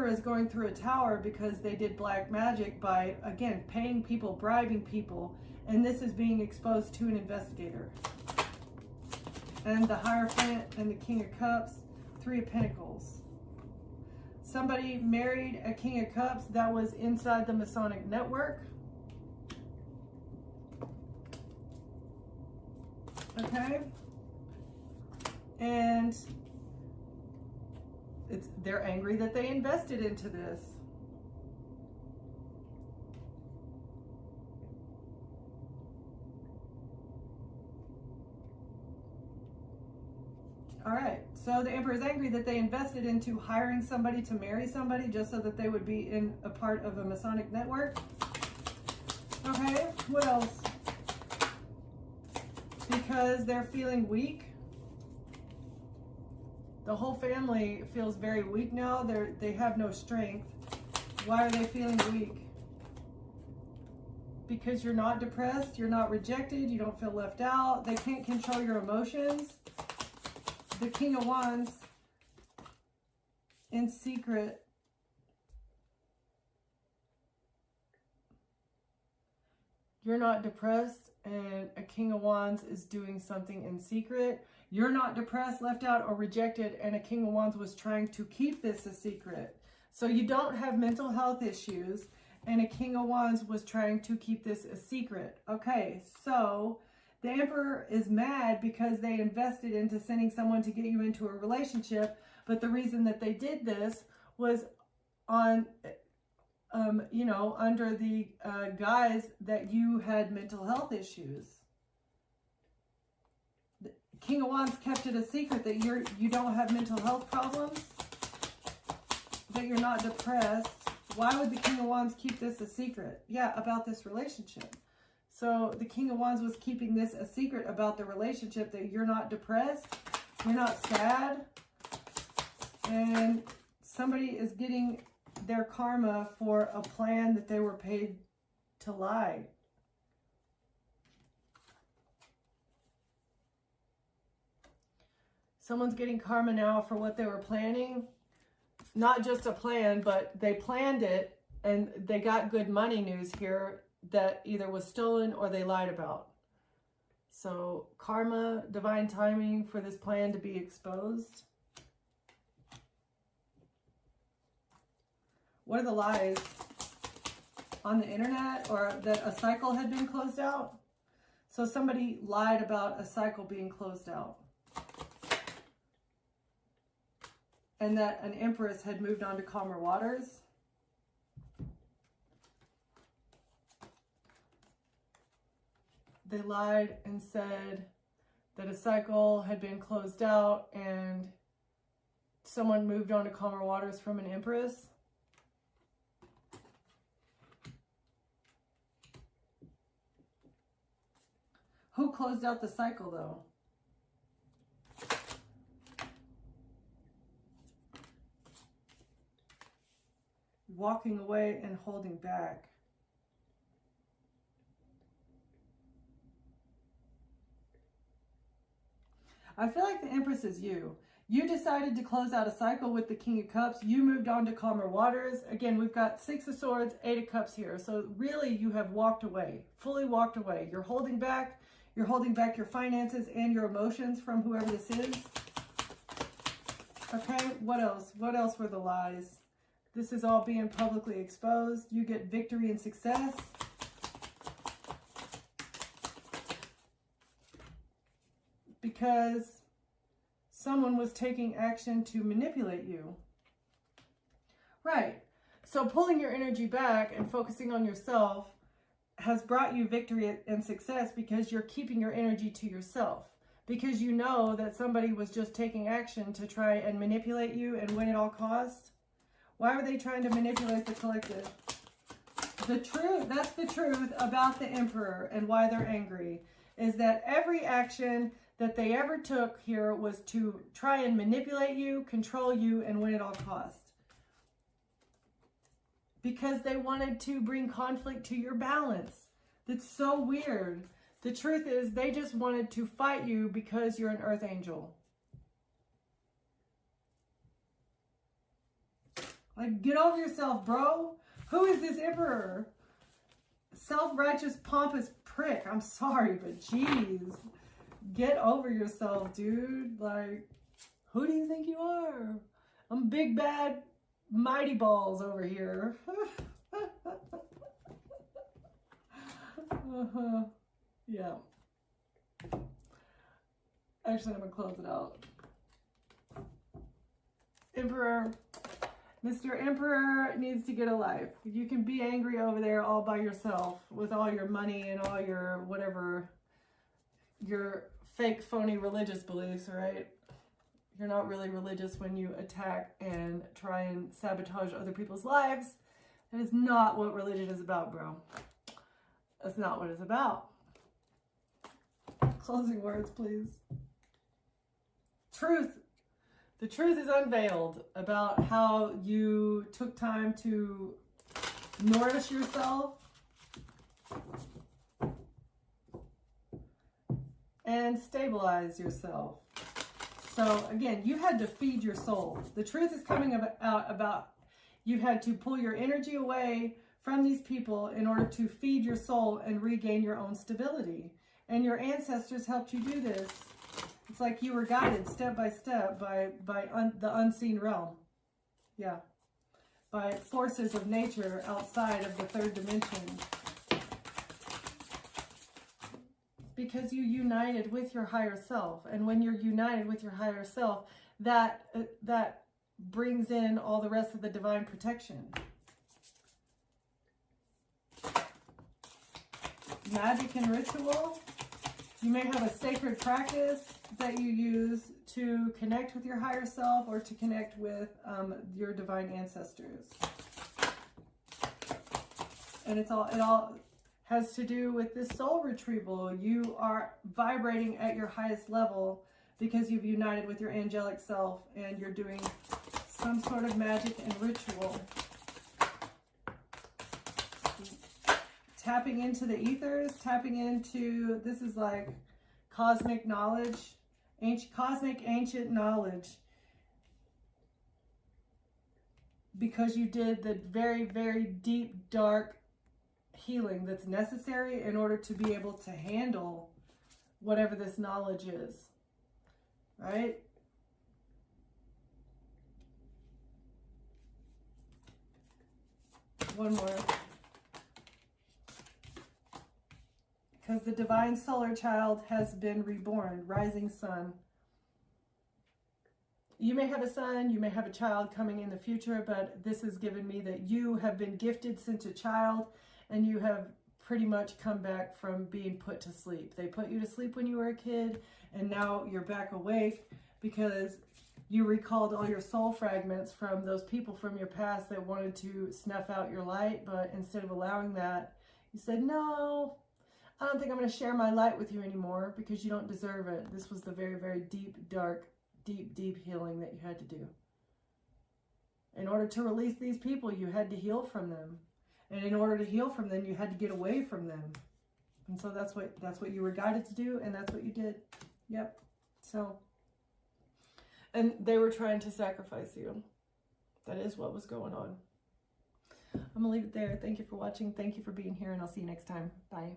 is going through a tower because they did black magic by, again, paying people, bribing people, and this is being exposed to an investigator. And the Hierophant and the King of Cups, Three of Pentacles. Somebody married a King of Cups that was inside the Masonic network. Okay? And they're angry that they invested into this. All right, so the Emperor is angry that they invested into hiring somebody to marry somebody just so that they would be in a part of a Masonic network. Okay, what else? Because they're feeling weak. The whole family feels very weak now. They have no strength. Why are they feeling weak? Because you're not depressed, you're not rejected, you don't feel left out. They can't control your emotions. The King of Wands, in secret, you're not depressed, and a King of Wands is doing something in secret. You're not depressed, left out, or rejected, and a King of Wands was trying to keep this a secret. So you don't have mental health issues, and a King of Wands was trying to keep this a secret. Okay, so the Emperor is mad because they invested into sending someone to get you into a relationship, but the reason that they did this was on, you know, under the guise that you had mental health issues. The King of Wands kept it a secret that you don't have mental health problems, that you're not depressed. Why would the King of Wands keep this a secret? Yeah, about this relationship. So the King of Wands was keeping this a secret about the relationship, that you're not depressed, you're not sad, and somebody is getting their karma for a plan that they were paid to lie. Someone's getting karma now for what they were planning. Not just a plan, but they planned it and they got good money news here that either was stolen or they lied about. So karma, divine timing for this plan to be exposed. What are the lies? On the internet, or that a cycle had been closed out? So somebody lied about a cycle being closed out. And that an empress had moved on to calmer waters. They lied and said that a cycle had been closed out and someone moved on to calmer waters from an empress. Who closed out the cycle, though? Walking away and holding back. I feel like the Empress is you. You decided to close out a cycle with the King of Cups. You moved on to calmer waters. Again, we've got Six of Swords, Eight of Cups here. So really, you have walked away, fully walked away. You're holding back. You're holding back your finances and your emotions from whoever this is. Okay, what else? What else were the lies? This is all being publicly exposed. You get victory and success. Because someone was taking action to manipulate you. Right. So pulling your energy back and focusing on yourself has brought you victory and success because you're keeping your energy to yourself. Because you know that somebody was just taking action to try and manipulate you and win at all costs. Why were they trying to manipulate the collective? The truth, that's the truth about the Emperor and why they're angry, is that every action that they ever took here was to try and manipulate you, control you, and win at all costs. Because they wanted to bring conflict to your balance. That's so weird. The truth is they just wanted to fight you because you're an earth angel. Like, get over yourself, bro. Who is this emperor? Self-righteous, pompous prick. I'm sorry, but jeez. Get over yourself, dude. Like, who do you think you are? I'm big, bad, mighty balls over here. Yeah. Actually, I'm going to close it out. Emperor. Mr. Emperor needs to get a life. You can be angry over there all by yourself with all your money and all your whatever, your fake, phony religious beliefs, right? You're not really religious when you attack and try and sabotage other people's lives. That is not what religion is about, bro. That's not what it's about. Closing words, please. Truth. The truth is unveiled about how you took time to nourish yourself and stabilize yourself. So again, you had to feed your soul. The truth is coming out about you had to pull your energy away from these people in order to feed your soul and regain your own stability. And your ancestors helped you do this. It's like you were guided step by step by the unseen realm. Yeah. By forces of nature outside of the third dimension. Because you united with your higher self. And when you're united with your higher self, that brings in all the rest of the divine protection. Magic and ritual. You may have a sacred practice that you use to connect with your higher self or to connect with your divine ancestors. And it all has to do with this soul retrieval. You are vibrating at your highest level because you've united with your angelic self and you're doing some sort of magic and ritual. Tapping into the ethers, tapping into, this is like cosmic knowledge, cosmic ancient knowledge. Because you did the very, very deep, dark healing that's necessary in order to be able to handle whatever this knowledge is. Right? One more. Because the divine solar child has been reborn, rising sun. You may have a son, you may have a child coming in the future, but this has given me that you have been gifted since a child and you have pretty much come back from being put to sleep. They put you to sleep when you were a kid and now you're back awake because you recalled all your soul fragments from those people from your past that wanted to snuff out your light, but instead of allowing that, you said, no, I don't think I'm going to share my light with you anymore because you don't deserve it. This was the very, very deep, dark, deep healing that you had to do. In order to release these people, you had to heal from them. And in order to heal from them, you had to get away from them. And so that's what you were guided to do, and that's what you did. Yep. So, and they were trying to sacrifice you. That is what was going on. I'm going to leave it there. Thank you for watching. Thank you for being here, and I'll see you next time. Bye.